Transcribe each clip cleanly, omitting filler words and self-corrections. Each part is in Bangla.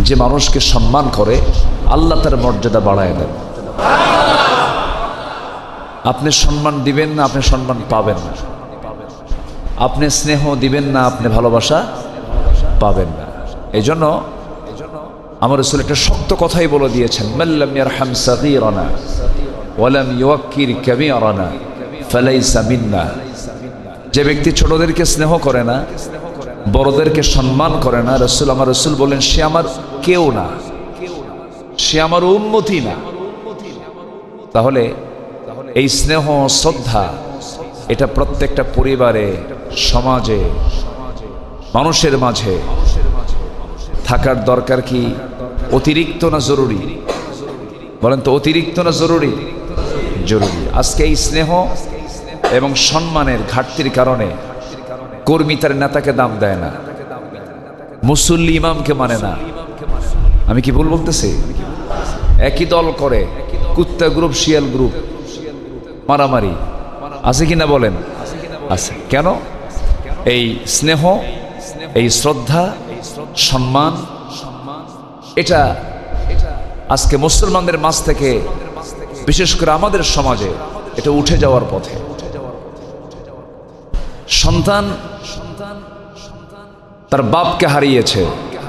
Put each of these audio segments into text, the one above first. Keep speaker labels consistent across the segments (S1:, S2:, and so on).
S1: যে মানুষকে সম্মান করে আল্লাহ তার মর্যাদা বাড়ায় দেন। আপনি সম্মান দিবেন না, আপনি সম্মান পাবেন না। আপনি স্নেহ দিবেন না, আপনি ভালোবাসা পাবেন না। এই জন্য আমার রাসূল একটা শক্ত কথাই বলে দিয়েছেন, মাল্লাম ইয়ারহাম সাগীরানা ওয়ালাম ইউওয়াক্কির কাবীরানা ফালাইসা মিন্না। যে ব্যক্তি ছোটদেরকে স্নেহ করে না, বড়দেরকে সম্মান করে না, আমার রাসূল বলেন সে আমার কেউ না, সে আমার উম্মতি না। তাহলে এই স্নেহ শ্রদ্ধা এটা প্রত্যেকটা পরিবারে, সমাজে, মানুষের মাঝে থাকার দরকার। কি অতিরিক্ত না জরুরি? বলেন তো, অতিরিক্ত না জরুরি? জরুরি। আজকে এই স্নেহ এবং সম্মানের ঘাটতির কারণে কর্মী তার নেতাকে দাম দেয় না, মুসল্লি ইমামকে মানে না। আমি কি ভুল বলতেছি? একই দল করে, কুত্তা গ্রুপ শিয়াল গ্রুপ, মারামারি আছে কিনা বলেন? আছে। কেন? এই স্নেহ, এই শ্রদ্ধা, সম্মান এটা আজকে মুসলমানদের মাঝ থেকে, বিশেষ করে আমাদের সমাজে এটা উঠে যাওয়ার পথে। সন্তান তার বাপকে হারিয়েছে,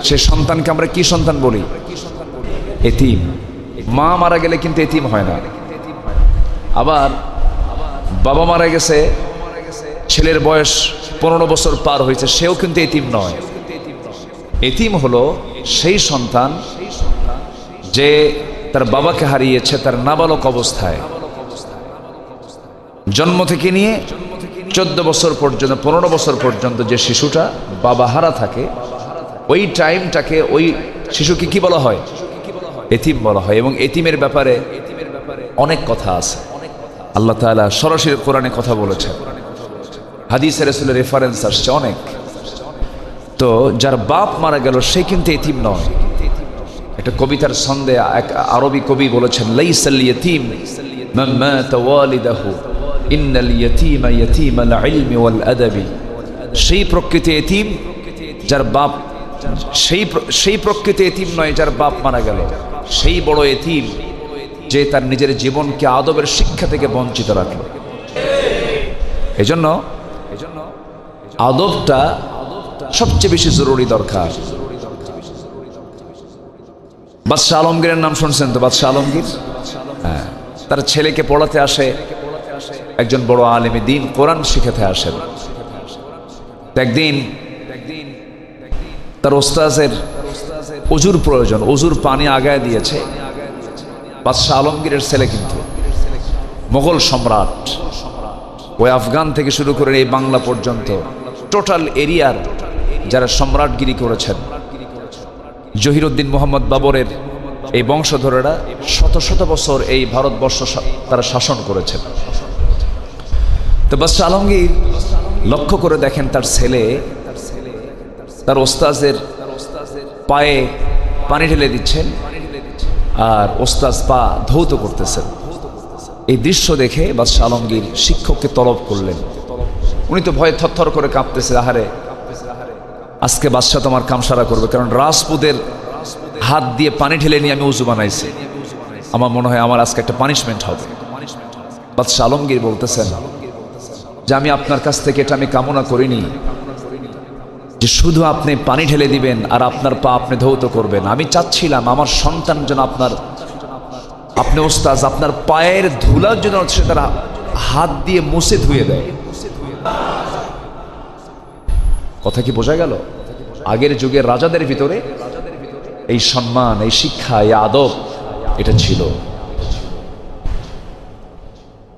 S1: সে সন্তানকে আমরা কি সন্তান বলি? এতিম। মা মারা গেলে কিন্তু এতিম হয় না। আবার বাবা মারা গেছে, ছেলের বয়স 15 বছর পার হয়েছে, সেও কিন্তু এতিম নয়। এতিম হলো সেই সন্তান যে তার বাবাকে হারিয়েছে তার নাবালক অবস্থায়, জন্ম থেকে নিয়ে 14 বছর পর্যন্ত, 15 বছর পর্যন্ত যে শিশুটা বাবা হারা থাকে, ওই টাইমটাকে ওই শিশুকে কি বলা হয়? এতিম বলা হয়। এবং এতিমের ব্যাপারে অনেক কথা আছে। আল্লাহ তাআলা সরাসরি কোরআনে কথা বলেছেন, হাদিসে রাসূলের রেফারেন্স আসছে অনেক। তো যার বাপ মারা গেল সে কিন্তু এতিম নয়। একটা কবিতার ছন্দে এক আরবি কবি বলেছেন, লাইসাল ইয়াতীম মান মাতা ওয়ালিদাহু ইন্নাল ইয়াতীমা ইয়াতীমাল ইলমি ওয়াল আদাবি। সেই প্রকৃতি এতিম যার বাপ, সেই প্রকৃতি এতিম নয় যার বাপ মারা গেল। সেই বড় এতিম যে তার নিজের জীবনকে আদবের শিক্ষা থেকে বঞ্চিত রাখল। এজন্য আদবটা সবচেয়ে বেশি জরুরি দরকার। বাদশাহ আলমগীরের নাম শুনছেন তো? বাদশাহ আলমগীর, হ্যাঁ, তার ছেলেকে পড়াতে আসে একজন বড় আলেমে দ্বীন, কোরআন শিখাতে আসেন। একদিন তার ওস্তাজের ওযুর প্রয়োজন, ওযুর পানি আগায় দিয়েছে। বাদশাহ আলমগীরের ছেলে কিন্তু মোগল সম্রাট, ওই আফগান থেকে শুরু করে এই বাংলা পর্যন্ত টোটাল এরিয়ার যারা সম্রাটগিরি করেছেন, জহিরুদ্দিন মোহাম্মদ বাবরের এই বংশধরেরা শত শত বছর এই ভারতবর্ষ তারা শাসন করেছেন। তো বাদশাহ আলমগীর লক্ষ্য করে দেখেন তার ছেলে তার ওস্তাজের পায়ে পানি ঢেলে দিচ্ছেন, আর ওস্তাজ পা ধৌত করতেছেন। এই দৃশ্য দেখে বাদশাহ আলমগীর শিক্ষককে তলব করলেন। উনি তো ভয়ে থরথর করে কাঁপতেছে, আহারে আজকে বাদশাহ তোমার কামসারা করবে, কারণ রাজপুতের হাত দিয়ে পানি ঢেলে নিয়ে আমি উজু বানাইছি, আমার মনে হয় আমার আজকে একটা পানিশমেন্ট হবে। বাদশাহ আলমগীর বলতেছেন যে আমি আপনার কাছ থেকে এটা আমি কামনা করিনি যে শুধু আপনি পানি ঢেলে দিবেন আর আপনার পা আপনি ধৌত করবেন। আমি চাচ্ছিলাম আমার সন্তান যেন আপনি ওস্তাজ আপনার পায়ের ধুলার জন্য সে তার হাত দিয়ে মুছে ধুয়ে দেয়। কথা কি বোঝা গেল? আগের যুগের রাজাদের ভিতরে এই সম্মান, এই শিক্ষা, এই আদব এটা ছিল।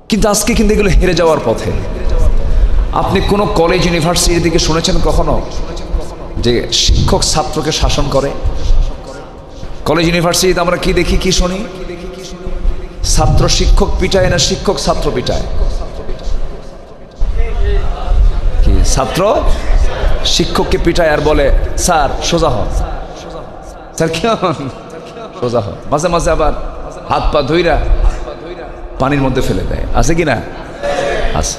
S1: কিন্তু আজকে কিন্তু এগুলো হেরে যাওয়ার পথে। আপনি কোন কলেজ ইউনিভার্সিটির দিকে শুনেছেন কখনো যে শিক্ষক ছাত্রকে শাসন করে? কলেজ ইউনিভার্সিটিতে আমরা কি দেখি, কি শুনি? ছাত্র শিক্ষক পিটায় না শিক্ষক ছাত্র পিটায়? কি ছাত্র শিক্ষককে পিটায় আর বলে স্যার সোজা হন, স্যার কেমন সোজা হন। মাঝে মাঝে আবার হাত পা ধুইরা পানির মধ্যে ফেলে দেয়, আছে কি না? আছে।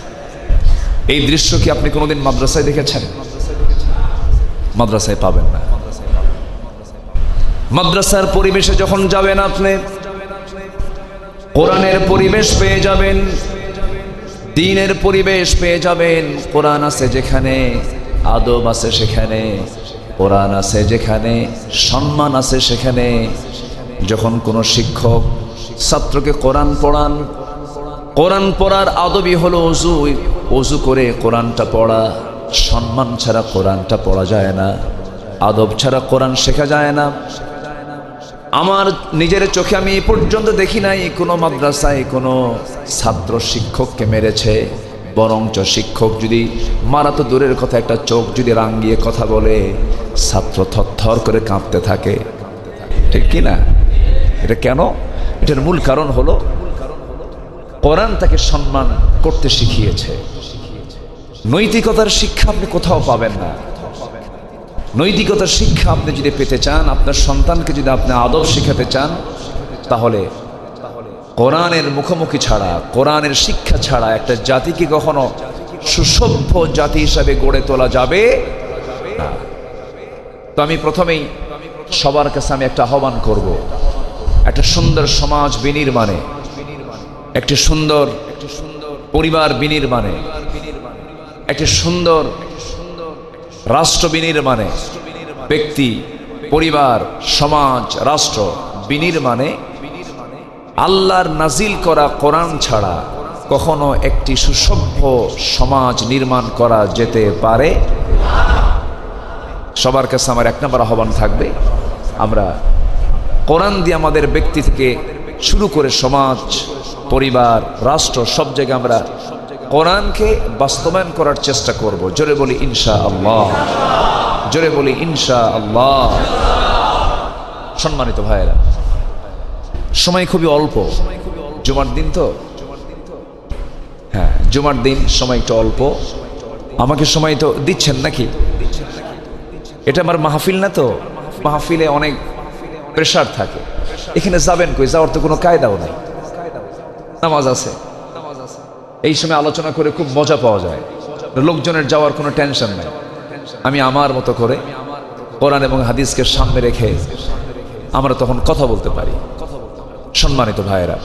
S1: এই দৃশ্য কি আপনি কোনোদিন মাদ্রাসায় দেখেছেন? মাদ্রাসায় পাবেন না। মাদ্রাসার পরিবেশে যখন যাবেন আপনি কোরআনের পরিবেশ পেয়ে যাবেন, দ্বীনের পরিবেশ পেয়ে যাবেন। কোরআন আছে যেখানে, আদব আছে সেখানে, কোরআন আছে যেখানে, সম্মান আছে সেখানে। যখন কোনো শিক্ষক ছাত্রকে কোরআন পড়ান, কোরআন পড়ার আদবই হলো ওযু, ওযু করে কোরআনটা পড়া। সম্মান ছাড়া কোরআনটা পড়া যায় না, আদব ছাড়া কোরআন শেখা যায় না। আমার নিজের চোখে আমি এই পর্যন্ত দেখি নাই কোনো মাদ্রাসায় কোনো ছাত্র শিক্ষককে মেরেছে, বরঞ্চ শিক্ষক যদি মারা তো দূরের কথা, একটা চোখ যদি রাঙিয়ে কথা বলে ছাত্র থরথর করে কাঁপতে থাকে, ঠিক কি না? এটা কেন? এটার মূল কারণ হলো কোরআন তাকে সম্মান করতে শিখিয়েছে। নৈতিকতার শিক্ষা আপনি কোথাও পাবেন না। নৈতিকতার শিক্ষা আপনি যদি পেতে চান, আপনার সন্তানকে যদি আপনি আদব শিখাতে চান, তাহলে কোরআনের মুখোমুখি ছাড়া, কোরআনের শিক্ষা ছাড়া একটা জাতিকে কখনো সুসভ্য জাতি হিসাবে গড়ে তোলা যাবে না। তো আমি প্রথমেই সবার কাছে আমি একটা আহ্বান করব, একটা সুন্দর সমাজ বিনির্মাণে, একটি সুন্দর পরিবার বিনির্মাণে, একটি সুন্দর রাষ্ট্র বিনির্মাণে, ব্যক্তি, পরিবার, সমাজ, রাষ্ট্র বিনির্মাণে আল্লাহর নাজিল করা কোরআন ছাড়া কখনো একটি সুসভ্য সমাজ নির্মাণ করা যেতে পারে। সবার কাছে আমার এক নম্বর আহ্বান থাকবে, আমরা কোরআন দিয়ে আমাদের ব্যক্তি থেকে শুরু করে সমাজ, পরিবার, রাষ্ট্র, সব জায়গায় আমরা কোরআনকে বাস্তবায়ন করার চেষ্টা করব। জোরে বলি ইনশাআল্লাহ, জোরে বলি ইনশাআল্লাহ। সম্মানিত ভাইয়েরা, সময় খুবই অল্প, জুমার দিন তো, হ্যাঁ জুমার দিন, সময় একটু অল্প। আমাকে সময় তো দিচ্ছেন নাকি? এটা আমার মাহফিল না, তো মাহফিলে অনেক প্রেশার থাকে। এখানে যাবেন কই? যাওয়ার তো কোনো কায়দাও নাই, নামাজ আছে, এই সময় আলোচনা করে খুব মজা পাওয়া যায়, লোকজনের যাওয়ার কোনো টেনশন নাই। আমি আমার মতো করে কোরআন এবং হাদিসকে সামনে রেখে আমরা তখন কথা বলতে পারি। সম্মানিত ভাইয়েরা,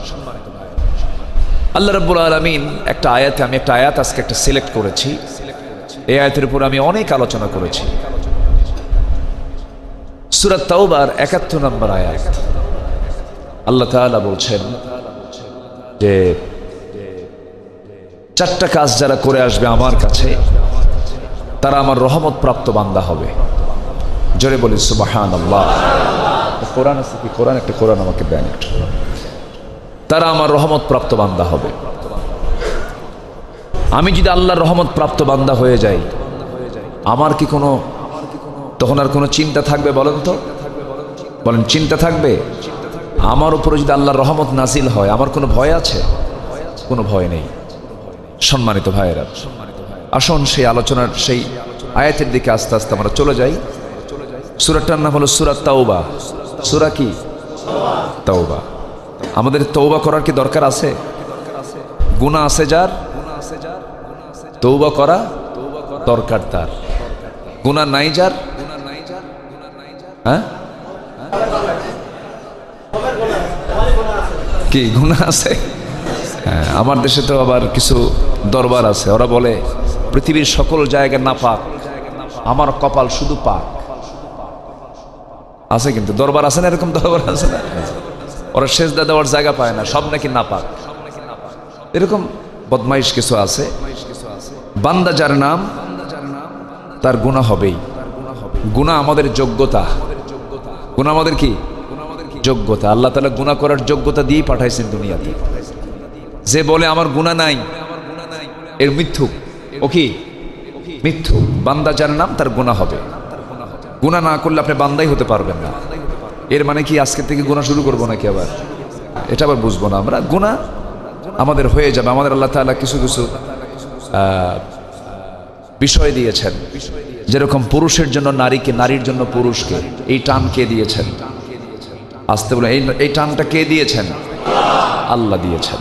S1: আল্লাহ রাব্বুল আলামিন একটা আয়াতে, আমি একটা আয়াত আজকে একটা সিলেক্ট করেছি, এই আয়াতের উপর আমি অনেক আলোচনা করেছি। সূরা তাওবার ৭১ নম্বর আয়াত, আল্লাহ তাআলা বলছেন যে চারটা কাজ যারা করে আসবে আমার কাছে, তারা আমার রহমত প্রাপ্ত বান্দা হবে। জোরে বলি সুবহানাল্লাহ। কোরআন আছে কি? কোরআন, একটা কোরআন আমাকে দেন একটু। তারা আমার রহমত প্রাপ্ত বান্দা হবে। আমি যদি আল্লাহর রহমত প্রাপ্ত বান্দা হয়ে যাই, আমার কি কোনো তখন আর কোনো চিন্তা থাকবে? বলেন তো, বলেন চিন্তা থাকবে? আমার উপরে যদি আল্লাহর রহমত নাজিল হয়, আমার কোনো ভয় আছে? কোনো ভয় নেই। সম্মানিত ভাইয়েরা, আসুন সেই আলোচনার সেই আয়াতের দিকে আস্তে আস্তে আমরা চলে যাই। সূরাটার নাম হলো সূরা তাওবা। সূরা কি? তাওবা। আমাদের তওবা করার কি দরকার আছে? গুনাহ আছে যার, তওবা করা দরকার তার। গুনাহ নাই যার, হ্যাঁ কি গুনাহ আছে? হ্যাঁ, আমার দেশে তো আবার কিছু দরবার আছে, ওরা বলে পৃথিবীর সকল জায়গা নাপাক, আমার কপাল শুধু পাক। আছে কিন্তু দরবার আছে না, এরকম দরবার আছে না? ওরা সেজদা দেওয়ার জায়গা পায় না, সব নাকি নাপাক। এরকম বদমাইশ কিছু আছে। বান্দা যার নাম, তার গুনাহ হবেই। গুনাহ আমাদের যোগ্যতা, গুনাহ আমাদের কি যোগ্যতা। আল্লাহ তাআলা গুনাহ করার যোগ্যতা দিয়েই পাঠাইছেন দুনিয়াতে। যে বলে আমার গুনাহ নাই, এর মিথ্যুক। ও কি মিথ্যুক। বান্দা যার নাম, তার গুনাহ হবে। গুনাহ না করলে আপনি বান্দাই হতে পারবেন না। এর মানে কি আজকে থেকে গুনাহ শুরু করবো নাকি আবার? এটা আবার বুঝবো না আমরা। গুনাহ আমাদের হয়ে যাবে। আমাদের আল্লাহ তাআলা কিছু কিছু বিষয় দিয়েছেন, যেরকম পুরুষের জন্য নারীকে, নারীর জন্য পুরুষকে। এই টান কে দিয়েছেন? আসতে বলে, এই টানটা কে দিয়েছেন? আল্লাহ দিয়েছেন।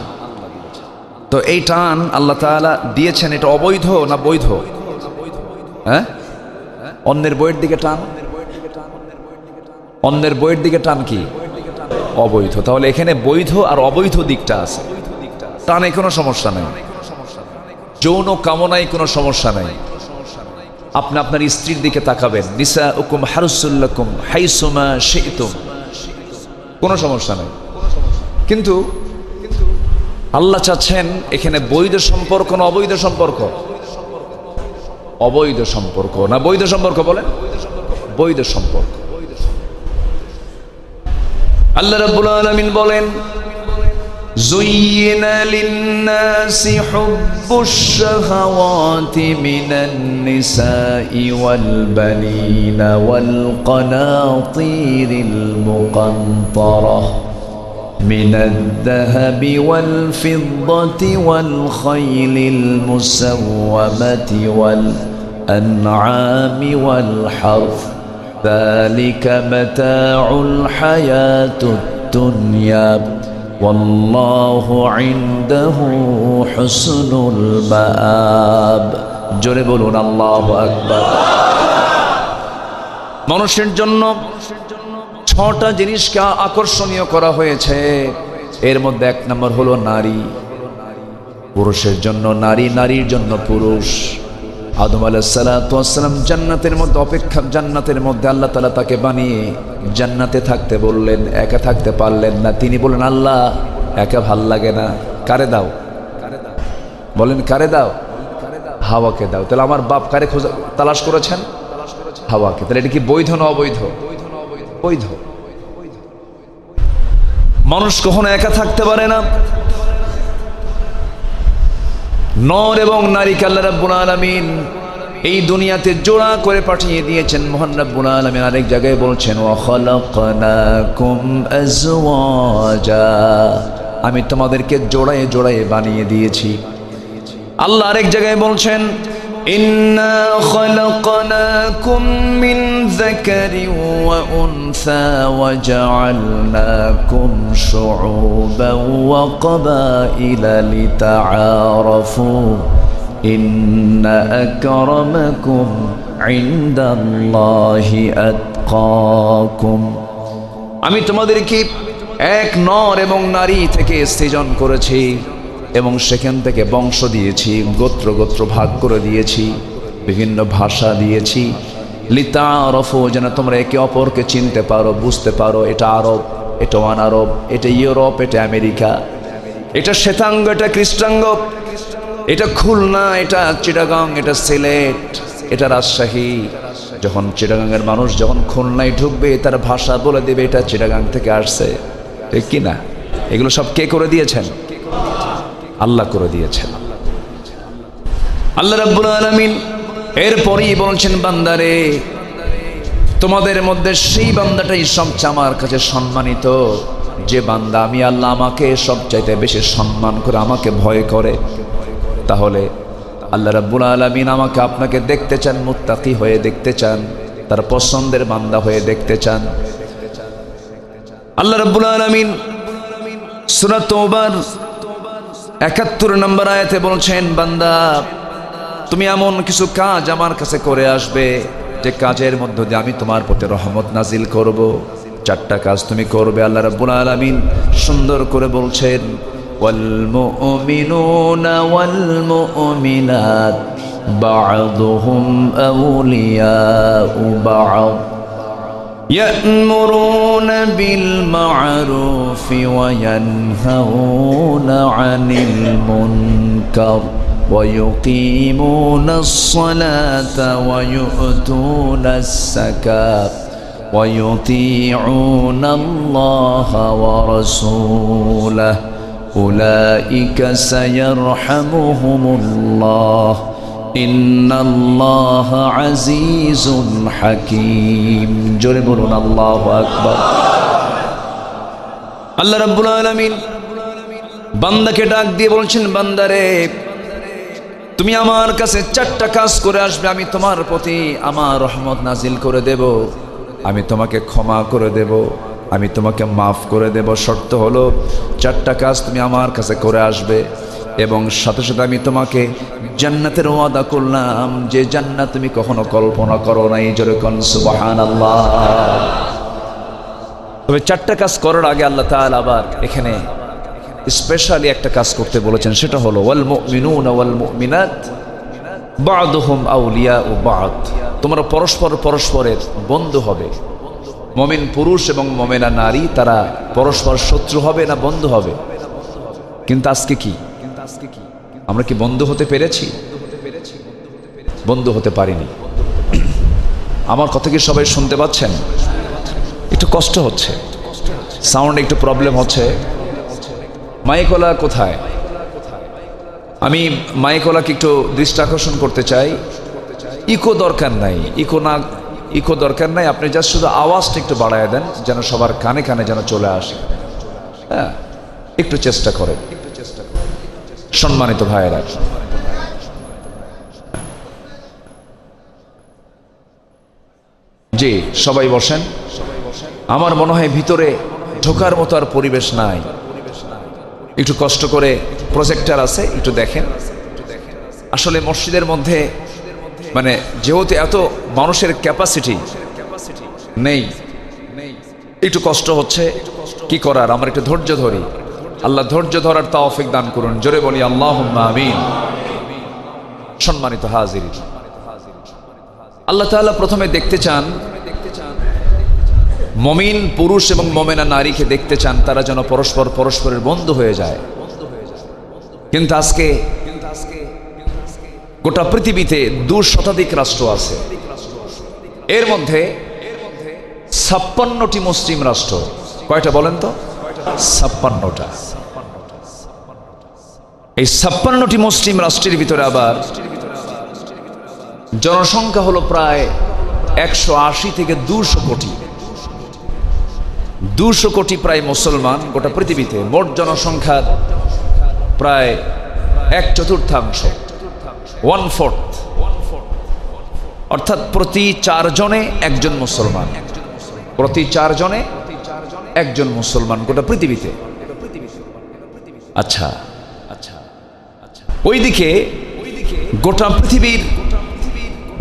S1: তো এই টান আল্লাহ তাআলা দিয়েছেন, এটা অবৈধ না বৈধ? হ্যাঁ, অন্যের বইয়ের দিকে টান, অন্যের বইয়ের দিকে টান কি? অবৈধ। তাহলে এখানে বৈধ আর অবৈধ দিকটা আছে। টানে কোনো সমস্যা নেই, যৌন কামনায় কোনো সমস্যা নেই। আপনি আপনার স্ত্রীর দিকে তাকাবেন, নিসাউকুম হারসুল লাকুম হাইসুমা শি'তুম, কোনো সমস্যা নেই। কিন্তু আল্লাহ চাচ্ছেন এখানে বৈধ সম্পর্ক না অবৈধ সম্পর্ক? অবৈধ সম্পর্ক না বৈধ সম্পর্ক বলেন? বৈধ সম্পর্ক। আল্লাহ রাব্বুল আলামিন বলেন, যুয়্যিনা লিন-নাসি হুব্বুশ শাহাওয়াতি মিনান নিসাই ওয়াল বানিনা ওয়াল কানাতিরিল মুকান্তারাহ মিনাদ যাহাবি ওয়াল ফিদ্দাতি ওয়াল খাইলিল মুসাওওয়ামাতি ওয়াল আনআমি ওয়াল হারথ যালিকা মাতাউল হায়াতুদ দুনিয়া ওয়াল্লাহু ইনদাহু হুসনুল মাআব। জোরে বলুন আল্লাহু আকবার। মানুষের জন্য 6টা জিনিসকে আকর্ষণীয় করা হয়েছে। এর মধ্যে 1 নম্বর হলো নারী। পুরুষের জন্য নারী, নারীর জন্য পুরুষ। আদম আলাইহিস সালাতু ওয়াস সালাম জান্নাতের মধ্যে জান্নাতের মধ্যে আল্লাহ তাআলা তাকে বানিয়ে জান্নাতে থাকতে বললেন, একা থাকতে পারলেন না। তিনি বলেন, আল্লাহ একা ভাল লাগে না, কারে দাও? বলেন কারে দাও? হাওয়াকে দাও। তাহলে আমার বাপ কারে খোঁজা তালাশ করেছেন? হাওয়াকে। তাহলে এটা কি বৈধ না অবৈধ? বৈধ। মানুষ কখনো একা থাকতে পারে না। নর এবং নারীকে আল্লাহ রাব্বুল আলামিন এই দুনিয়াতে জোড়া করে পাঠিয়ে দিয়েছেন। মহান রাব্বুল আলামিন আরেক জায়গায় বলছেন, ওয়া খালাকনাকুম আজওয়াজা, আমি তোমাদেরকে জোড়ায় জোড়ায় বানিয়ে দিয়েছি। আল্লাহ আরেক জায়গায় বলছেন, ইন্না খালাকনাকুম মিন যাকারিন ওয়া উনসা ওয়া জাআলনাকুম শুউবান ওয়া ক্বাবাইলা লিতাআরাফু ইন্না আকরামাকুম ইনদাল্লাহি আতকাকুম। আমি তোমাদেরকে এক নর এবং নারী থেকে সৃজন করেছি এবং সেখান থেকে বংশ দিয়েছি, গোত্র গোত্র ভাগ করে দিয়েছি, বিভিন্ন ভাষা দিয়েছি। লিতাআরাফু, যেন তোমরা একে অপরকে চিনতে পারো, বুঝতে পারো। এটা আরব, এটা অনারব, এটা ইউরোপ, এটা আমেরিকা, এটা শ্বেতাঙ্গ, এটা কৃষ্ণাঙ্গ, এটা খুলনা, এটা চিটাগাং, এটা সিলেট, এটা রাজশাহী। যখন চিটাগাংয়ের মানুষ যখন খুলনায় ঢুকবে, তার ভাষা বলে দেবে এটা চিটাগাং থেকে আসছে, ঠিক কি না? এগুলো সব কে করে দিয়েছেন? আল্লাহ করে দিয়েছেন। আল্লাহ রাব্বুল আলামিন এরপরই বলছেন, বান্দারে তোমাদের মধ্যে সেই বান্দাটাই সবচেয়ে আমার কাছে সম্মানিত, যে বান্দা আমি আল্লাহ আমাকে সবচাইতে বেশি সম্মান করে, আমাকে ভয় করে। তাহলে আল্লাহ রাব্বুল আলামিন আমাকে আপনাকে দেখতে চান, মুত্তাকি হয়ে দেখতে চান, তার পছন্দের বান্দা হয়ে দেখতে চান। আল্লাহ রাব্বুল আলামিন সূরা তাওবার ৭১ নম্বর আয়াতে বলছেন, বান্দা তুমি এমন কিছু কাজ আমার কাছে করে আসবে যে কাজের মধ্য দিয়ে আমি তোমার প্রতি রহমত নাজিল করব। 4টা কাজ তুমি করবে। আল্লাহ রাব্বুল আলামিন সুন্দর করে বলছেন, ওয়াল মুমিনুনা ওয়াল মুমিনাত বা'দুহুম আউলিয়াউ বা'দ يأمرون بالمعروف وينهون عن المنكر ويقيمون الصلاة ويؤتون الزكاة ويطيعون الله ورسوله أولئك سيرحمهم الله ইন্নাল্লাহা আজিজুন হাকীম। জোরে বলুন আল্লাহু আকবার। আল্লাহ রাব্বুল আলামিন বান্দাকে ডাক দিয়ে বলছেন, বান্দারে তুমি আমার কাছে 4টা কাজ করে আসবে, আমি তোমার প্রতি আমার রহমত নাজিল করে দেব, আমি তোমাকে ক্ষমা করে দেব, আমি তোমাকে মাফ করে দেব। শর্ত হলো 4টা কাজ তুমি আমার কাছে করে আসবে এবং সাথে সাথে আমি তোমাকে জান্নাতের ওয়াদা করলাম, যে জান্নাত তুমি কখনো কল্পনা করো নাই। জোরে কোন সুবহানাল্লাহ। তবে চারটা কাজ করার আগে আল্লাহ তাআলা আবার এখানে স্পেশালি একটা কাজ করতে বলেছেন, সেটা হলো ওয়াল মুমিনুনা ওয়াল মুমিনাত বা'দুহুম আউলিয়াউ বা'দ। তোমরা পরস্পর পরস্পরের বন্ধু হবে। মুমিন পুরুষ এবং মুমিনা নারী তারা পরস্পর শত্রু হবে না বন্ধু হবে? কিন্তু আজকে কি আমরা কি বন্ধু হতে পেরেছি? বন্ধু হতে পারিনি। আমার কথা কি সবাই শুনতে পাচ্ছেন? একটু কষ্ট হচ্ছে, সাউন্ড একটু প্রবলেম হচ্ছে। মাইকওয়ালা কোথায়? আমি মাইকওয়ালাকে একটু দৃষ্টি আকর্ষণ করতে চাই। ইকো দরকার নাই, ইকো দরকার নাই। আপনি জাস্ট শুধু আওয়াজটা একটু বাড়ায় দেন যেন সবার কানে কানে যেন চলে আসে। হ্যাঁ, একটু চেষ্টা করেন সম্মানিত ভাইয়েরা। জি, সবাই বসেন। আমার মনে হয় ভিতরে ঢোকার মতো আর পরিবেশ নাই। একটু কষ্ট করে, প্রজেক্টর আছে, একটু দেখেন। আসলে মসজিদের মধ্যে মানে যেহেতু এত মানুষের ক্যাপাসিটি নেই, একটু কষ্ট হচ্ছে। কি করার, আমরা একটু ধৈর্য ধরি। আল্লাহ ধৈর্য ধরার তৌফিক দান করুন। জোরে বলি আল্লাহুম্মা আমিন। সম্মানিত হাজিরিন, আল্লাহ তাআলা প্রথমে দেখতে চান মুমিন পুরুষ এবং মুমিনা নারীকে দেখতে চান তারা যেন পরস্পর পরস্পরের বন্ধু হয়ে যায়। কিন্তু আজকে গোটা পৃথিবীতে 2 শতাধিক রাষ্ট্র আছে, এর মধ্যে 56টি মুসলিম রাষ্ট্র। কয়টা বলেন তো? 56টা। এই 56টি মুসলিম রাষ্ট্রের ভিতরে আবার জনসংখ্যা হলো প্রায় 180 থেকে 200 কোটি। 200 কোটি প্রায় মুসলমান গোটা পৃথিবীতে। মোট জনসংখ্যার প্রায় 1/4, 1/4, অর্থাৎ প্রতি 4 জনে একজন মুসলমান। প্রতি 4 জনে একজন মুসলমান গোটা পৃথিবীতে। আচ্ছা, ওইদিকে গোটা পৃথিবীর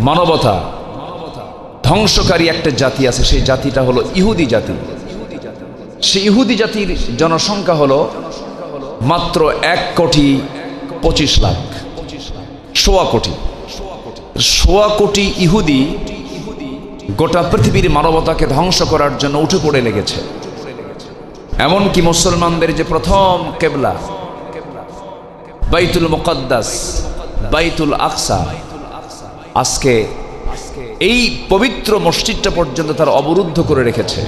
S1: মানবতা ধ্বংসকারী একটা জাতি আছে, সেই জাতিটা হলো ইহুদি জাতি। সেই ইহুদি জাতির জনসংখ্যা হলো মাত্র 1,25,00,000, 1.25 কোটি। 1.25 কোটি ইহুদি গোটা পৃথিবীর মানবতাকে ধ্বংস করার জন্য উঠে পড়ে লেগেছে। এমনকি মুসলমানদের যে প্রথম কেবলা বাইতুল মুকাদ্দাস, বাইতুল আকসা, আজকে এই পবিত্র মসজিদটা পর্যন্ত তারা অবরুদ্ধ করে রেখেছে।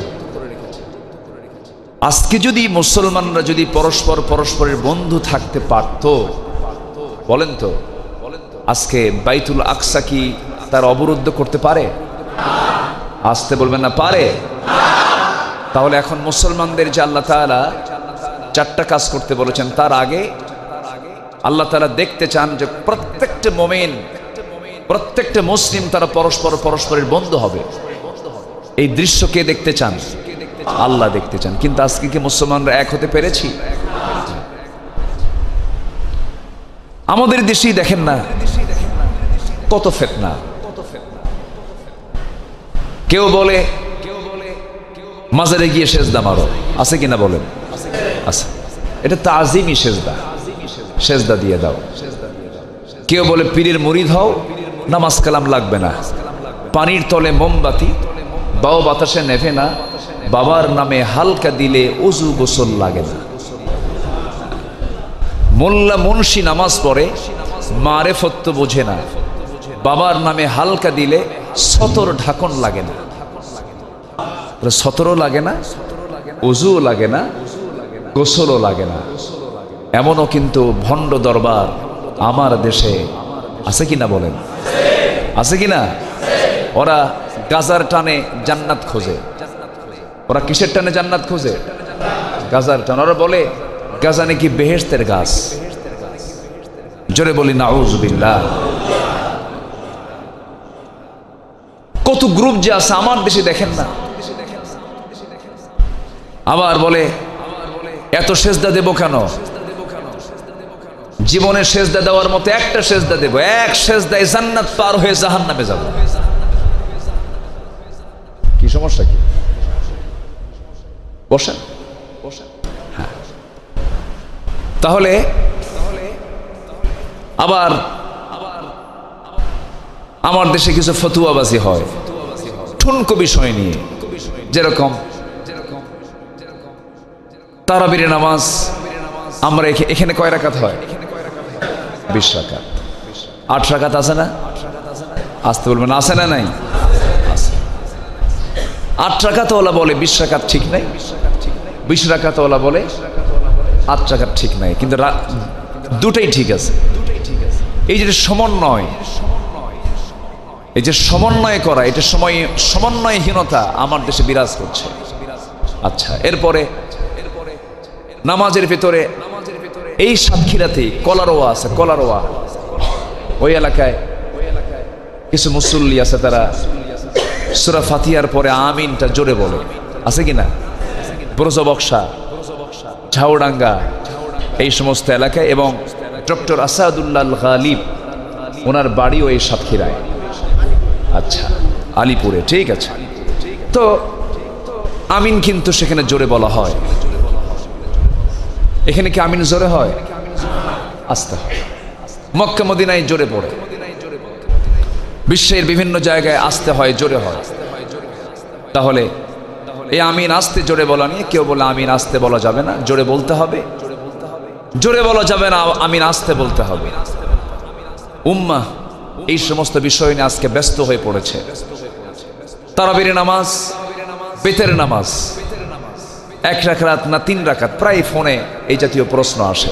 S1: আজকে যদি মুসলমানরা যদি পরস্পর পরস্পরের বন্ধু থাকতে পারত, বলেন তো আজকে বাইতুল আকসা কি তার অবরুদ্ধ করতে পারে? আসতে বলবেন না, পারে? তাহলে এখন মুসলমানদের যে আল্লাহ তাআলা 4টা কাজ করতে বলেছেন, তার আগে আল্লাহ তাআলা দেখতে চান যে প্রত্যেকটা মুমিন, প্রত্যেকটা মুসলিম তারা পরস্পর পরস্পরের বন্ধু হবে। এই দৃশ্য কে দেখতে চান? আল্লাহ দেখতে চান। কিন্তু আজকে কি মুসলমানরা এক হতে পেরেছি? আমাদের দেশেই দেখেন না কত ফিতনা। কেউ বলে মাজারে গিয়ে সেজদা মারো, আছে কিনা বলেন? আছে। এটা তাজিমি সেজদা, সেজদা দিয়ে দাও। কেউ বলে পীরের মুরিদ হও, নামাজ কালাম লাগবে না। পানির তলে মোমবাতি, বাও বাতাসে নেভে না, বাবার নামে হালকা দিলে ওযু গোসল লাগে না। মোল্লা মুন্সি নামাজ পড়ে, মারেফত তো বোঝে না, বাবার নামে হালকা দিলে সতর ঢাকন লাগে না। সতরও লাগে না, ওযুও লাগে না, গোসলও লাগে না। এমনও কিন্তু ভণ্ড দরবার আমার দেশে আছে কিনা বলেন? আছে কিনা? ওরা গাজার টানে জান্নাত খোঁজে। ওরা কিসের টানে জান্নাত খোঁজে? গাজার টান। ওরা বলে গাজা নাকি বেহেশতের গাছ। জোরে বলি নাউযুবিল্লাহ। কত গ্রুপ যে আছে আমার দেশে দেখেন না। আবার বলে এত সেজদা দেব কেন? জীবনে সেজদা দেওয়ার মতো একটা সেজদা দেব, এক সেজদায় জান্নাত পার হয়ে জাহান্নামে যাব। কি সমস্যা কি? বসেন। হ্যাঁ, তাহলে আবার আমার দেশে কিছু ফতুয়াবাজি হয় ঠুনকো বিষয় নিয়ে, যেরকম তারাবির নামাজ আমরা এখানে কয় রাকাত হয়? 20 রাকাত। 8 রাকাত আছে না? আসতে বলবেন আছে না? নাই, আছে। 8 রাকাত ওলা বলে 20 রাকাত ঠিক নাই, 20 রাকাত ওলা বলে 8 রাকাত ঠিক নাই, কিন্তু দুটাই ঠিক আছে। এই যে সমন্বয়, এই যে সমন্বয় করা, এটা সমন্বয়হীনতা আমার দেশে বিরাজ করছে। আচ্ছা, এরপরে নামাজের ভিতরে এই সাতক্ষীরাতে কলারোয়া আছে, কলারোয়া ওই এলাকায় কিছু মুসল্লি আছে, তারা সূরা ফাতিহার পরে আমিনটা জোরে বলে, আছে কিনা? ব্রজবক্সা, ঝাউডাঙ্গা, এই সমস্ত এলাকায়। এবং ডক্টর আসাদুল্লাহ গালিব, ওনার বাড়িও এই সাতক্ষীরায়। আচ্ছা, আলিপুরে, ঠিক আছে। তো আমিন কিন্তু সেখানে জোরে বলা হয়। এখানে কি আমিন জোরে হয়? আস্তে হয়। মক্কা মদিনায় জোরে পড়ে, বিশ্বের বিভিন্ন জায়গায় আসতে হয়, জোরে হয়। তাহলে এই আমিন আস্তে জোরে বলা নিয়ে কেউ বলে আমিন আস্তে বলা যাবে না, জোরে বলতে হবে। জোরে বলা যাবে না, আমিন আস্তে বলতে হবে। উম্মাহ এই সমস্ত বিষয় নিয়ে আজকে ব্যস্ত হয়ে পড়েছে। তারাবির নামাজ, বেতের নামাজ 1 রাকাত না 3 রাকাত, প্রায় ফোনে এই জাতীয় প্রশ্ন আসে।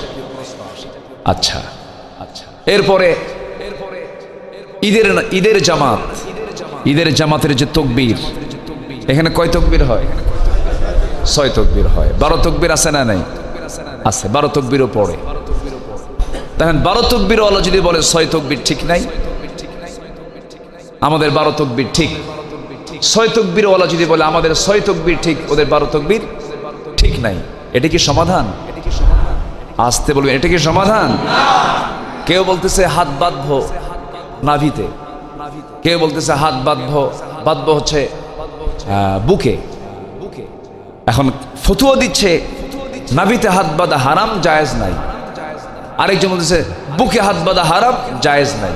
S1: আচ্ছা, এরপরে ঈদের জামাত, ঈদের জামাতের যে তকবীর, এখানে কয় তকবীর হয়? 6 তকবীর হয়। 12 তকবীর আছে না নাই? আছে, 12 তকবীরও পড়ে। দেখেন 12 তকবীর ওয়ালা যদি বলে 6 তকবীর ঠিক নাই, আমাদের 12 তকবীর ঠিক। 6 তকবীর ওয়ালা যদি বলে আমাদের 6 তকবীর ঠিক, ওদের 12 তকবীর ঠিক নাই, এটা কি সমাধান? আসতে বলবেন, এটা কি সমাধান? কেউ বলতেছে হাত বাঁধবো নাভিতে, কেউ বলতেছে হাত বাঁধবো হচ্ছে বুকে। এখন ফতুয়া দিচ্ছে নাভিতে হাত বাঁধা হারাম, জায়েজ নাই। আরেকজন বলতেছে বুকে হাত বাঁধা হারাম, জায়েজ নাই।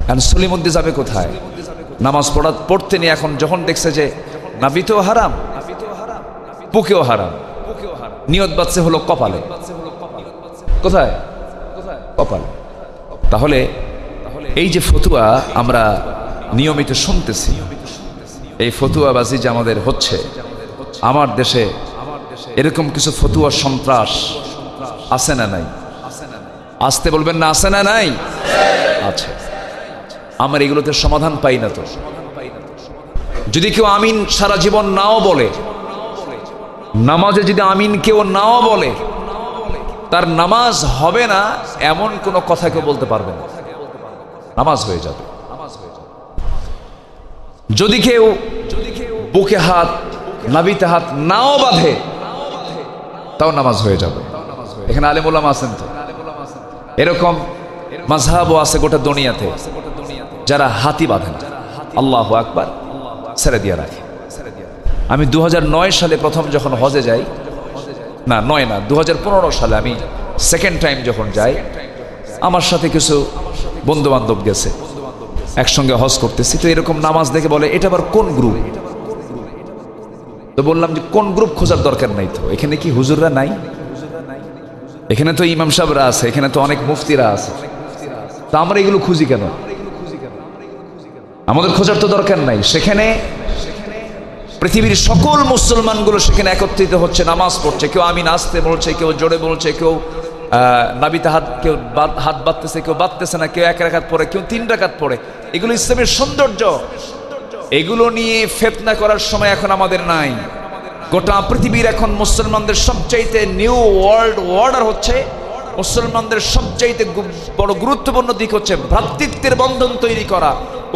S1: এখন সলিমুদ্দি যাবে কোথায়? নামাজ পড়তে নিয়ে এখন যখন দেখছে যে নাভিতেও হারাম, বুকেও হারাম, নিয়ত বাঁধছে হলো কপালে। কোথায়? কপালে। তাহলে এই যে ফতুয়া আমরা নিয়মিত শুনতেছি, এই ফতুয়াবাজি যে আমাদের হচ্ছে আমার দেশে, এরকম কিছু ফতুয়া সন্ত্রাস আছে না নাই? আসতে বলবেন না, আছে না নাই? আছে। আমার এগুলোতে সমাধান পাই না। তো যদি কেউ আমিন সারা জীবন নাও বলে, নামাজে যদি আমিন কেউ নাও বলে, তার নামাজ হবে না এমন কোনো কথা কেউ বলতে পারবে না, নামাজ হয়ে যাবে। যদি কেউ বুকে হাত, নাভিতে হাত নাও বাঁধে, তাও নামাজ হয়ে যাবে। এখানে আলেম ওলামা আছেন তো, এরকম মাযহাবও আছে গোটা দুনিয়াতে, যারা হাতি বাঁধেন, আল্লাহু আকবার, ছেড়ে দিয়ে রাখে। আমি 2009 সালে প্রথম যখন হজে যাই, না 2015 সালে আমি সেকেন্ড টাইম যখন যাই, আমার সাথে কিছু বন্ধু বান্ধব গেছে, একসঙ্গে হজ করতেছি। তো এরকম নামাজ দেখে বলে এটা আবার কোন গ্রুপ? তো বললাম যে কোন গ্রুপ খোঁজার দরকার নাই, তো এখানে কি হুজুররা নাই? এখানে তো ইমাম সাহেবরা আছে, এখানে তো অনেক মুফতিরা আছে, তা আমরা এগুলো খুঁজি কেন? আমাদের খোঁজার তো দরকার নাই। সেখানে পৃথিবীর সকল মুসলমানগুলো সেখানে একত্রিত হচ্ছে, নামাজ পড়ছে, কেউ আমিন আসতে বলছে, কেউ জোরে বলছে, কেউ নাভিতে হাত, কেউ হাত বাঁধতেছে, কেউ বাঁধতেছে না, কেউ 1 রাকাত পড়ে, কেউ 3 রাকাত পড়ে। এগুলো ইসলামের সৌন্দর্য। এগুলো নিয়ে ফিতনা করার সময় এখন আমাদের নাই। গোটা পৃথিবীর এখন মুসলমানদের সবচাইতে নিউ ওয়ার্ল্ড অর্ডার হচ্ছে, মুসলমানদের সবচাইতে বড় গুরুত্বপূর্ণ দিক হচ্ছে ভ্রাতৃত্বের বন্ধন তৈরি করা,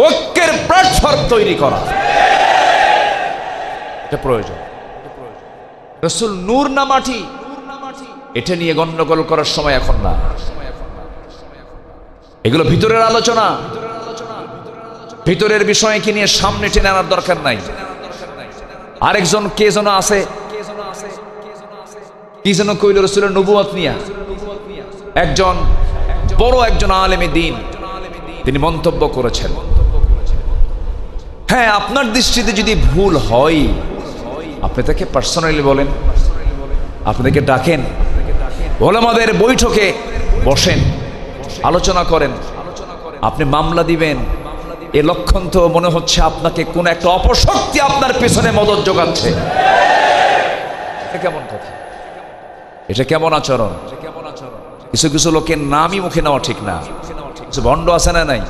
S1: ঐক্যের প্ল্যাটফর্ম তৈরি করা। এটা প্রয়োজন। রাসূল নূর না মাটি, এটা নিয়ে গন্ডগোল করার সময় এখন না। এগুলো ভিতরের আলোচনা, ভিতরের বিষয়কে নিয়ে সামনে টেনে আনার দরকার নাই। আরেকজন কে যেন আছে, কি যেন কইল রাসূলের নবুয়ত নিয়া, একজন বড় একজন আলেমে দ্বীন তিনি মন্তব্য করেছেন, হ্যাঁ আপনার দৃষ্টিতে যদি ভুল হয় আপনি তাকে পার্সোনালি বলেন, আপনাদেরকে ডাকেন, ওলামাদের বৈঠকে বসেন, আলোচনা করেন। আপনি মামলা দিবেন, এ লক্ষণ তো মনে হচ্ছে আপনাকে কোন একটা অপশক্তি আপনার পেছনে মদত যোগাচ্ছে। এটা কেমন কথা? এটা কেমন আচরণ? কিছু কিছু লোকের নামই মুখে নেওয়া ঠিক না। কিছু ভণ্ড আছে না নাই?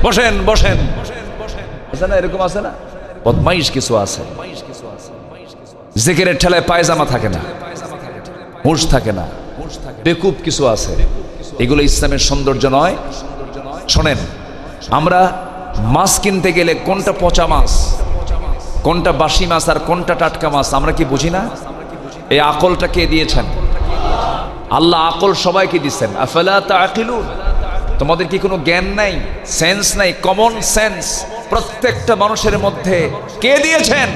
S1: বসেন বসেন আছে না, এরকম আছে না? বদমাইশ কিছু আছে, জিকিরের ঠেলায় পায়জামা থাকে না, হুঁশ থাকে না, বেকুব কিছু আছে। এগুলো ইসলামের সৌন্দর্য নয়। শোনেন, আমরা মাছ কিনতে গেলে কোনটা পচা মাছ, কোনটা বাসি মাছ আর কোনটা টাটকা মাছ আমরা কি বুঝি না? এই আকলটা কে দিয়েছেন? আল্লাহ আকল সবাইকে দিচ্ছেন। আফালা তাআকিলুন, তোমাদের কি কোনো জ্ঞান নাই, সেন্স নাই? কমন সেন্স প্রত্যেকটা মানুষের মধ্যে কে দিয়েছেন?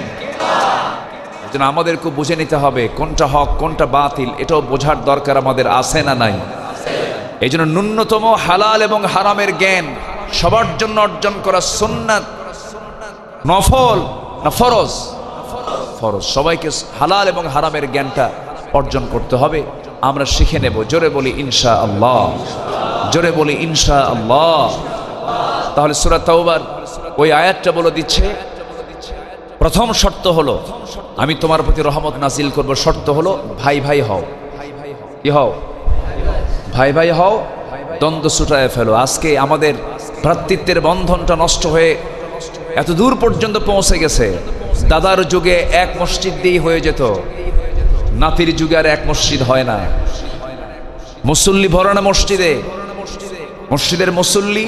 S1: যেন আমাদেরকে বুঝে নিতে হবে কোনটা হক কোনটা বাতিল, এটাও বোঝার দরকার আমাদের আছে না নাই? এই জন্য ন্যূনতম হালাল এবং হারামের জ্ঞান সবার জন্য অর্জন করা সুন্নাত, নফল না ফরজ? ফরজ। সবাইকে হালাল এবং হারামের জ্ঞানটা অর্জন করতে হবে। আমরা শিখে নেব। জোরে বলি ইনশাআল্লাহ, জোরে বলি ইনশাআল্লাহ। তাহলে সূরা তাওবার ওই আয়াতটা বলে দিচ্ছে, প্রথম শর্ত হলো আমি তোমার প্রতি রহমত নাজিল করব, শর্ত হলো ভাই ভাই হও। কি হও? ভাই ভাই হও, দ্বন্দ্ব ছুটায় ফেলো। আজকে আমাদের ভ্রাতৃত্বের বন্ধনটা নষ্ট হয়ে এত দূর পর্যন্ত পৌঁছে গেছে। দাদার যুগে এক মসজিদ দিয়েই হয়ে যেত, নাতির যুগে আর এক মসজিদ হয় না। মুসল্লি ভরে না মসজিদে, মসজিদের মুসল্লি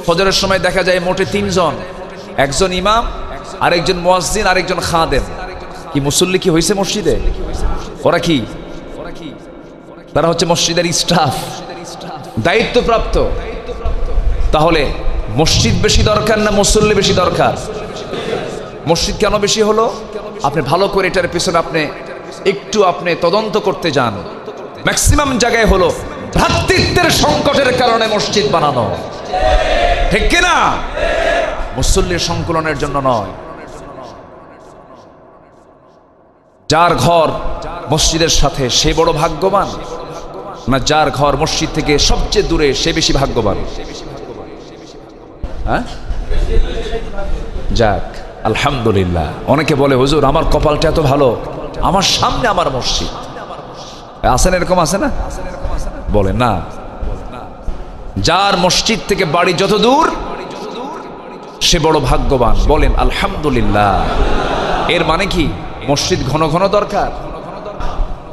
S1: ফজরের সময় দেখা যায় মোটে 3 জন, একজন ইমাম, আরেকজন মুয়াজ্জিন, আরেকজন খাদেম। কি মুসল্লি কি হয়েছে মসজিদে? ওরা কি? তারা হচ্ছে মসজিদের স্টাফ, দায়িত্বপ্রাপ্ত। তাহলে মসজিদ বেশি দরকার না মুসল্লি বেশি দরকার? মসজিদ কেন বেশি হলো? আপনি ভালো করে এটার পিছনে আপনি তদন্ত করতে যান। ম্যাক্সিমাম জায়গায় হলো ভ্রাতৃত্বের সংকটের কারণে মসজিদ বানানো, ঠিক কিনা? মুসল্লির সংকুলনের জন্য নয়। যার ঘর মসজিদের সাথে সে বড় ভাগ্যবান, না যার ঘর মসজিদ থেকে সবচেয়ে দূরে সে বেশি ভাগ্যবান? হ্যাঁ, যাক আলহামদুলিল্লাহ। অনেকে বলে হুজুর আমার কপালটা এত ভালো, আমার সামনে আমার মসজিদ। আছেন এরকম? আছে না? বলে না, যার মসজিদ থেকে বাড়ি যত দূর সে বড় ভাগ্যবান। বলেন আলহামদুলিল্লাহ। এর মানে কি মসজিদ ঘন ঘন দরকার?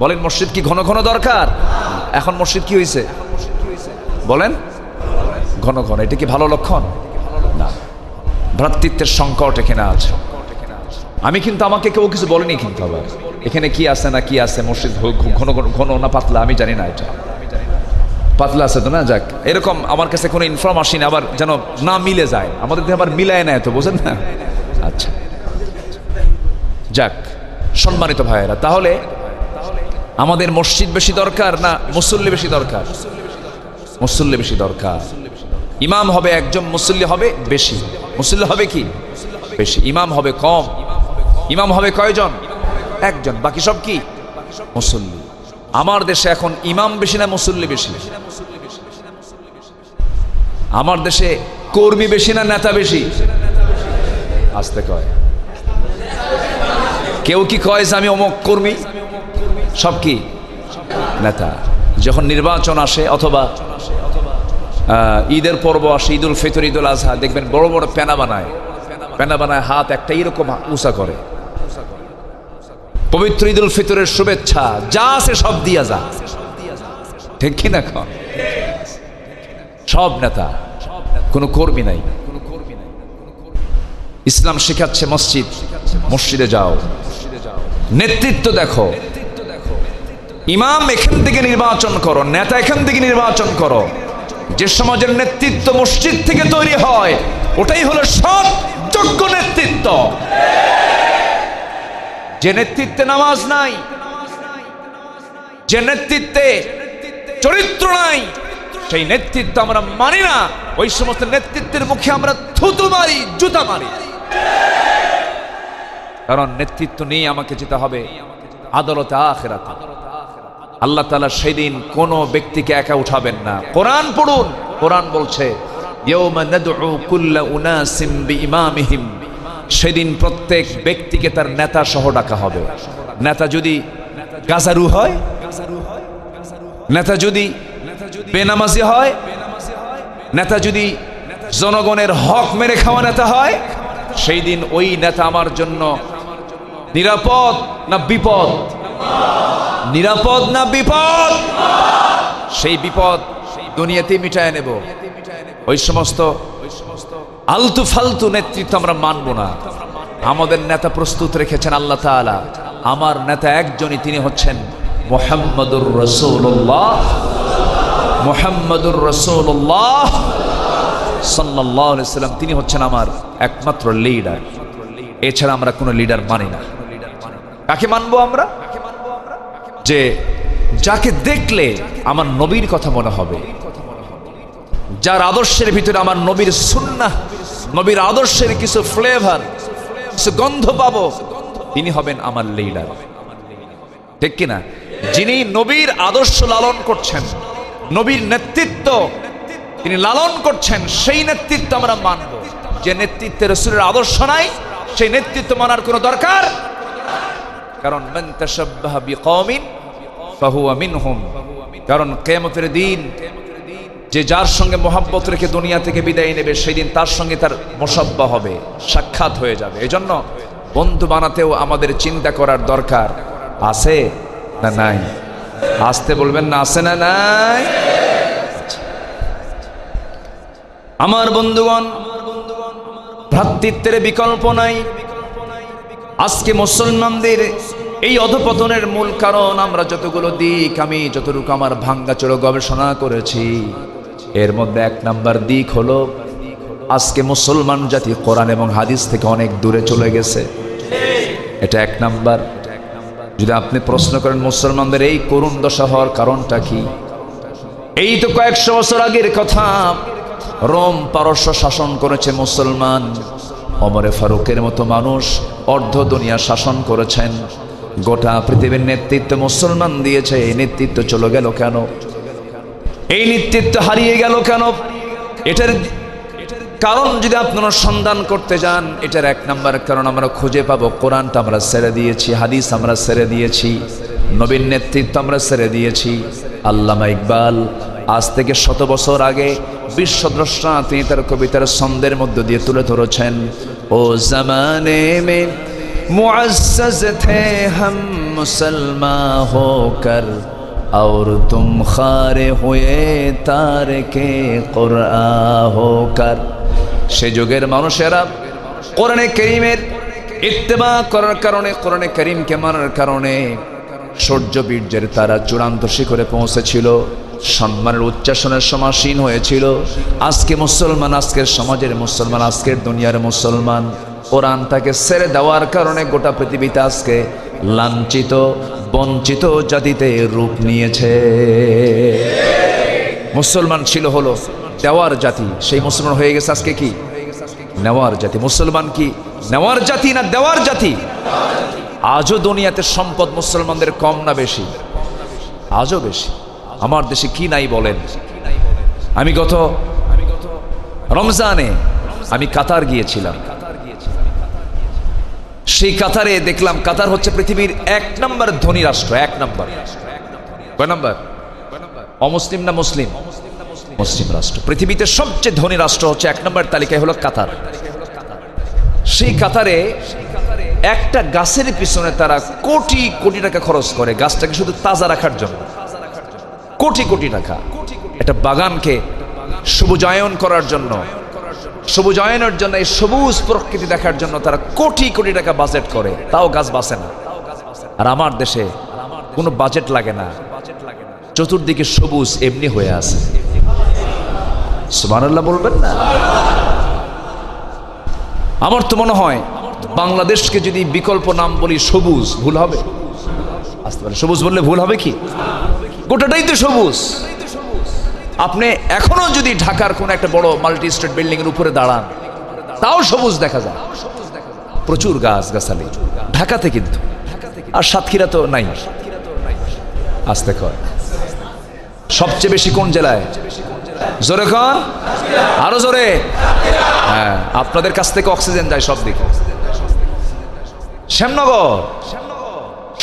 S1: বলেন মসজিদ কি ঘন ঘন দরকার? এখন মসজিদ কি হয়েছে বলেন? ঘন ঘন। এটা কি ভালো লক্ষণ? না। ভ্রাতৃত্বের সংকট এখানে আছে। আমি কিন্তু আমাকে কেউ কিছু বলেনি কিন্তু, আবার এখানে কি আছে না কি আছে, মসজিদ ঘন ঘন না পাতলা আমি জানি না। এটা পাতলা আছে তো না? যাক, এরকম আমার কাছে কোনো ইনফর্ম আসেনি, আবার যেন না মিলে যায় আমাদের, আবার মিলায় না এত, বোঝেন না? আচ্ছা যাক, সম্মানিত ভাইয়েরা, তাহলে আমাদের মসজিদ বেশি দরকার না মুসল্লি বেশি দরকার? মুসল্লি বেশি দরকার। ইমাম হবে একজন, মুসল্লি হবে বেশি। মুসল্লি হবে কি? বেশি। ইমাম হবে কম। ইমাম হবে কয়জন? একজন। বাকি সব কি? মুসল্লি। আমার দেশে এখন ইমাম বেশি না মুসল্লি বেশি? আমার দেশে কর্মী বেশি না নেতা বেশি? আসতে কয়। কেউ কি কয় যে আমি অমুক কর্মী? সব কি নেতা। যখন নির্বাচন আসে অথবা ঈদের পর্ব আসে, ঈদুল ফিতর, ঈদুল আজহা, দেখবেন বড় বড় পেনা বানায়, হাত একটা এরকম উঁচা করে, পবিত্র ঈদুল ফিতরের শুভেচ্ছা যা আছে সব দিয়া যা, ঠিক কিনা? সব নেতা, কোনো কর্মী নাই। ইসলাম শেখাচ্ছে মসজিদ, মসজিদে যাও, নেতৃত্ব দেখো। ইমাম এখান থেকে নির্বাচন করো, নেতা এখান থেকে নির্বাচন করো। যে সমাজের নেতৃত্ব মসজিদ থেকে তৈরি হয় ওটাই হলো সৎ যোগ্য নেতৃত্ব। যে নেতৃত্বে নামাজ নাই, যে নেতৃত্বে চরিত্র নাই, সেই নেতৃত্ব আমরা মানি না। ওই সমস্ত নেতৃত্বের মুখে আমরা থুতু মারি, জুতা মারি। কারণ নেতৃত্ব নিয়ে আমাকে যেতে হবে আদালতে আখিরাতে। আল্লাহ তাআলা সেদিন কোন ব্যক্তিকে একা উঠাবেন না। কোরআন পড়ুন, কোরআন বলছে ইয়াউমা নাদউ কুল্লা উনাসিম বিইমামিহিম, সেদিন প্রত্যেক ব্যক্তিকে তার নেতা সহ ডাকা হবে। নেতা যদি গাজারু হয়, নেতা যদি বেনামাজি হয়, নেতা যদি জনগণের হক মেরে খাওয়া নেতা হয়, সেই দিন ওই নেতা আমার জন্য নিরাপদ না বিপদ? নিরাপদ না বিপদ? সেই বিপদ দুনিয়াতে মিটায় নেব। ওই সমস্ত আলতু ফালতু নেতৃত্ব আমরা মানব না। আমাদের নেতা প্রস্তুত রেখেছেন আল্লাহ তাআলা। আমার নেতা একজনই, তিনি হচ্ছেন মুহাম্মদুর রাসূলুল্লাহ, মুহাম্মদুর রাসূলুল্লাহ সাল্লাল্লাহু আলাইহি ওয়াসাল্লাম। তিনি হচ্ছেন আমার একমাত্র লিডার। এছাড়া আমরা কোনো লিডার মানি না। কাকে মানবো আমরা? যে যাকে দেখলে আমার নবীর কথা মনে হবে, যার আদর্শের ভিতরে আমার নবীর সুন্নাহ, নবীর আদর্শের কিছু ফ্লেভার, কিছু গন্ধ পাবো, তিনি হবেন আমার লিডার। ঠিক কিনা? যিনি নবীর আদর্শ লালন করছেন, নবীর নেতৃত্ব তিনি লালন করছেন, সেই নেতৃত্ব আমরা মানব। যে নেতৃত্বে রাসূলের আদর্শ নাই, সেই নেতৃত্ব মানার কোনো দরকার। কারণ মান তাশাব্বাহা বিকওমিন ফাহুয়া মিনহুম, কারণ কিয়ামতের দিন যে যার সঙ্গে মহব্বত রেখে দুনিয়া থেকে বিদায় নেবে, সেই দিন তার সঙ্গে তার মুসাব্বা হবে, সাক্ষাৎ হয়ে যাবে। এজন্য বন্ধু বানাতেও আমাদের চিন্তা করার দরকার আছে না নাই? আসতে বলবেন না, আছে না নাই? আমার বন্ধুগণ, ভ্রাতৃত্বের বিকল্প নাই। আজকে মুসলমানদের এই অধপতনের মূল কারণ আমরা যতগুলো দিক, আমি যতটুকু আমার ভাঙ্গাচোরা গবেষণা করেছি, এর মধ্যে এক নাম্বার দিক হলো আজকে মুসলমান জাতি কোরআন এবং হাদিস থেকে অনেক দূরে চলে গেছে। এটা এক নাম্বার। যদি আপনি প্রশ্ন করেন মুসলমানদের এই করুণ দশা হওয়ার কারণটা কি, এই তো কয়েকশো বছর আগের কথা। রোম পারস্য শাসন করেছে মুসলমান, ওমরে ফারুকের মতো মানুষ অর্ধ দুনিয়া শাসন করেছেন। গোটা পৃথিবীর নেতৃত্ব মুসলমান দিয়েছে। এই নেতৃত্ব চলে গেল কেন? এই নেতৃত্ব হারিয়ে গেল কেন? এটার কারণ যদি আপনারা সন্ধান করতে যান, এটার এক নাম্বার কারণ আমরা খুঁজে পাবো, কোরআনটা আমরা ছেড়ে দিয়েছি, হাদিস আমরা ছেড়ে দিয়েছি, নবীর নেতৃত্ব আমরা ছেড়ে দিয়েছি। আল্লামা ইকবাল আজ থেকে 100 বছর আগে বিশ্বদ্রষ্টা, তিনি তার কবিতার ছন্দের মধ্য দিয়ে তুলে ধরেছেন, ও জামানে মে মুআজ্জাজ থে হাম মুসলমান হোকর और तुम खारे हुए तारके कुरआन होकर। সে যুগের মানুষেরা কোরআনে কারীমের ইত্তেবা করার কারণে, কোরআনে কারীমকে মানার কারণে সূর্য বীর্যের তারা চূড়ান্ত শিখরে পৌঁছেছিল, সম্মানের উচ্চাসনের সমাসীন হয়েছিল। আজকে মুসলমান, আজকের সমাজের মুসলমান, আজকের দুনিয়ার মুসলমান কোরআনটাকে ছেড়ে দেওয়ার কারণে গোটা পৃথিবীতে আজকে লাঞ্ছিত, বঞ্চিত জাতিতে রূপ নিয়েছে। মুসলমান ছিল হলো দেওয়ার জাতি, সেই মুসলমান হয়ে গেছে আজকে কি নেওয়ার জাতি। মুসলমান কি নেওয়ার জাতি না দেওয়ার জাতি? আজও দুনিয়াতে সম্পদ মুসলমানদের কম না বেশি? আজও বেশি। আমার দেশে কি নাই বলেন? আমি গত রমজানে আমি কাতার গিয়েছিলাম। সেই কাতারে দেখলাম, কাতার হচ্ছে পৃথিবীর 1 নম্বর ধনী রাষ্ট্র। 1 নম্বর। কয় নম্বর? অমুসলিম না মুসলিম? মুসলিম রাষ্ট্র। পৃথিবীতে সবচেয়ে ধনী রাষ্ট্র হচ্ছে 1 নম্বর তালিকায় হলো কাতার। সেই কাতারে একটা গাছের পিছনে তারা কোটি কোটি টাকা খরচ করে, গাছটাকে শুধু তাজা রাখার জন্য। কোটি কোটি টাকা। একটা বাগানকে সবুজায়ন করার জন্য, সবুজায়নের জন্য, এই সবুজ প্রকৃতি দেখার জন্য তারা কোটি কোটি টাকা বাজেট করে, তাও গাছ বাঁচে না। আর আমার দেশে কোনো বাজেট লাগে না, চতুর্দিকে সবুজ এমনি হয়ে আছে। সুবহানাল্লাহ বলবেন না? আমার তো মনে হয় বাংলাদেশকে যদি বিকল্প নাম বলি সবুজ, ভুল হবে? আসতে পারে সবুজ বললে ভুল হবে কি? গোটাটাই তো সবুজ। আপনি এখনো যদি ঢাকার কোন একটা বড় মাল্টি স্টেট বিল্ডিং এর উপরে দাঁড়ান, তাও সবুজ দেখা যায়, প্রচুর গাছ গাছালি ঢাকাতে। কিন্তু আর সাতক্ষীরা তো নাই। আসতে কয় সবচেয়ে বেশি কোন জেলায়? জোরে কন, আরো জোরে। হ্যাঁ, আপনাদের কাছ থেকে অক্সিজেন যায় সব দিকে। শ্যামনগর,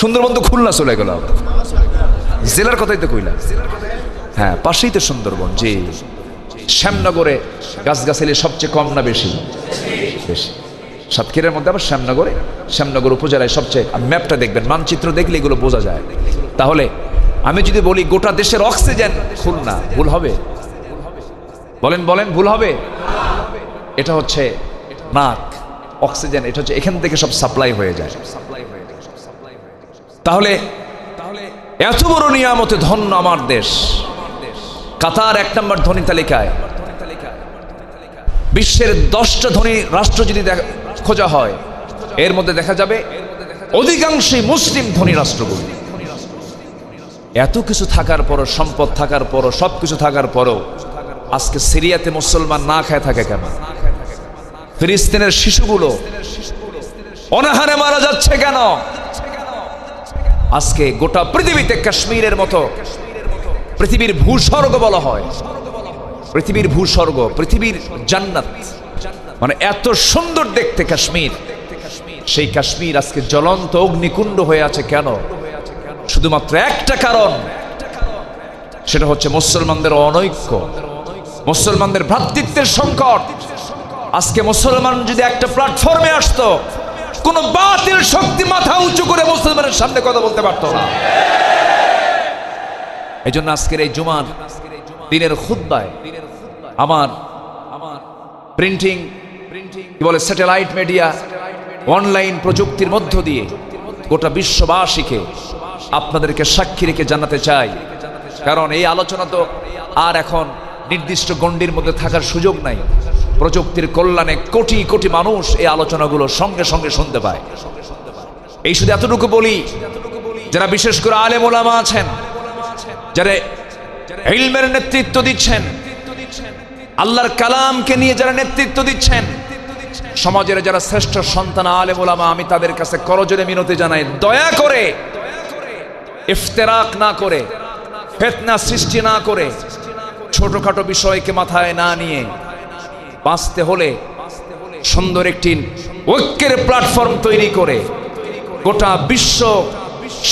S1: সুন্দরবন তো খুলনা চলে গেল, জেলার কথাই তো কইলা। হ্যাঁ, পাশেই তো সুন্দরবন। জি, শ্যামনগরে গাছগাছালি সবচেয়ে কম না বেশি? বেশি। সাতক্ষীরার মধ্যে আবার শ্যামনগর উপজেলায় সবচেয়ে। ম্যাপটা দেখবেন, মানচিত্র দেখলে এগুলো বোঝা যায়। তাহলে আমি যদি বলি গোটা দেশের অক্সিজেন খুলনা, ভুল হবে? বলেন বলেন, ভুল হবে? এটা হচ্ছে নাক, অক্সিজেন এটা হচ্ছে এখান থেকে সব সাপ্লাই হয়ে যায়। তাহলে এত বড় নিয়ামতে ধন্য আমার দেশ। কাতার 1 নম্বর ধনী তালিকায়। বিশ্বের 10টা ধনী রাষ্ট্র যদি খোঁজা হয়, এর মধ্যে দেখা যাবে অধিকাংশই মুসলিম ধনী রাষ্ট্রগুলো। এত কিছু থাকার পরও, সম্পদ থাকার পরও, সবকিছু থাকার পরও আজকে সিরিয়াতে মুসলমান না খায় থাকে কেন? ফিলিস্তিনের শিশুগুলো অনাহারে মারা যাচ্ছে কেন? আজকে গোটা পৃথিবীতে কাশ্মীরের মতো, পৃথিবীর ভূস্বর্গ বলা হয়, পৃথিবীর ভূস্বর্গ, পৃথিবীর জান্নাত, মানে এত সুন্দর দেখতে কাশ্মীর। সেই কাশ্মীর আজকে জ্বলন্ত অগ্নিকুণ্ড হয়ে আছে কেন? শুধুমাত্র একটা কারণ, সেটা হচ্ছে মুসলমানদের অনৈক্য, মুসলমানদের ভ্রাতৃত্বের সংকট। আজকে মুসলমান যদি একটা প্ল্যাটফর্মে আসতো, কোন বাতিল শক্তি মাথা উঁচু করে মুসলমানের সামনে কথা বলতে পারতো না। এই জন্য আজকের এই জুমার দিনের খুতবায় আমার প্রিন্টিং, কি বলে, স্যাটেলাইট মিডিয়া, অনলাইন প্রযুক্তির মধ্য দিয়ে গোটা বিশ্ববাসীকে, আপনাদেরকে সাক্ষী রেখে জানাতে চাই। কারণ এই আলোচনা তো আর এখন নির্দিষ্ট গণ্ডির মধ্যে থাকার সুযোগ নাই। প্রযুক্তির কল্যাণে কোটি কোটি মানুষ এই আলোচনাগুলো সঙ্গে সঙ্গে শুনতে পায়। এই শুধু এতটুকু বলি, যারা বিশেষ করে আলেম ওলামা আছেন, যারা ইলমের নেতৃত্ব দিচ্ছেন, আল্লাহর কালামকে নিয়ে যারা নেতৃত্ব দিচ্ছেন, সমাজের যারা শ্রেষ্ঠ সন্তান আলেম ওলামা, আমি তাদের কাছে করজোড়ে মিনতি জানাই, দয়া করে ইফতেরাক না করে, ফিতনা সৃষ্টি না করে, ছোটখাটো বিষয়কে মাথায় না নিয়ে বাঁচতে হলে সুন্দর একটি ঐক্যের প্ল্যাটফর্ম তৈরি করে গোটা বিশ্ব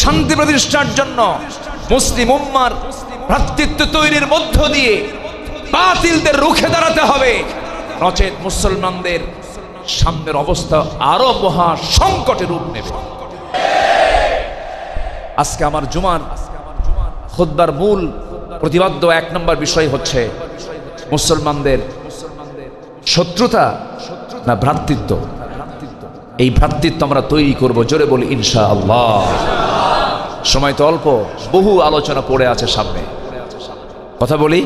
S1: শান্তি প্রতিষ্ঠার জন্য মুসলিম উম্মার ভ্রাতৃত্ব তৈরির মধ্য দিয়ে বাতিলদের রুখে দাঁড়াতে হবে। নচেত মুসলমানদের সামনের অবস্থা আরো মহা সংকটে রূপ নেবে। আজকে আমার জুমার খুতবার মূল প্রতিপাদ্য 1 নম্বর বিষয় হচ্ছে মুসলমানদের শত্রুতা না ভ্রাতৃত্ব। এই ভ্রাতৃত্ব আমরা তৈরি করব, জোরে বলি ইনশাআল্লাহ। সময় তো অল্প, বহু আলোচনা পড়ে আছে সামনে। কথা বলি,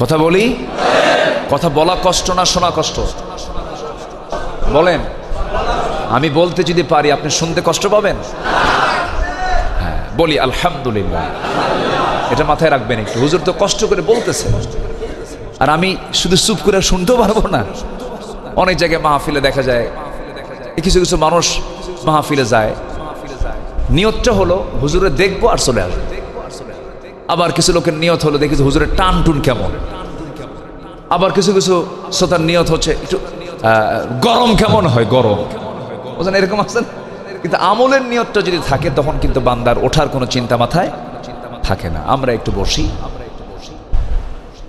S1: কথা বলি, কথা বলা কষ্ট না শোনা কষ্ট? বলেন, আমি বলতে যদি পারি আপনি শুনতে কষ্ট পাবেন? হ্যাঁ, বলি আলহামদুলিল্লাহ। এটা মাথায় রাখবেন একটু। হুজুর তো কষ্ট করে বলতেছে, আর আমি শুধু চুপ করে শুনতেও পারবো না। অনেক জায়গায় মাহফিলে দেখা যায়, কিছু কিছু মানুষ মাহফিলে যায়, নিয়তটা হলো হুজুরে দেখবো আর চলে আসবে। আবার কিছু লোকের নিয়ত হলো দেখি হুজুরের টান টুন কেমন। আবার কিছু কিছু শ্রোতার নিয়ত হচ্ছে একটু গরম কেমন হয়, গরম, বুঝলেন, এরকম আছেন। কিন্তু আমলের নিয়তটা যদি থাকে, তখন কিন্তু বান্দার ওঠার কোনো চিন্তা মাথায় থাকে না। আমরা একটু বসি,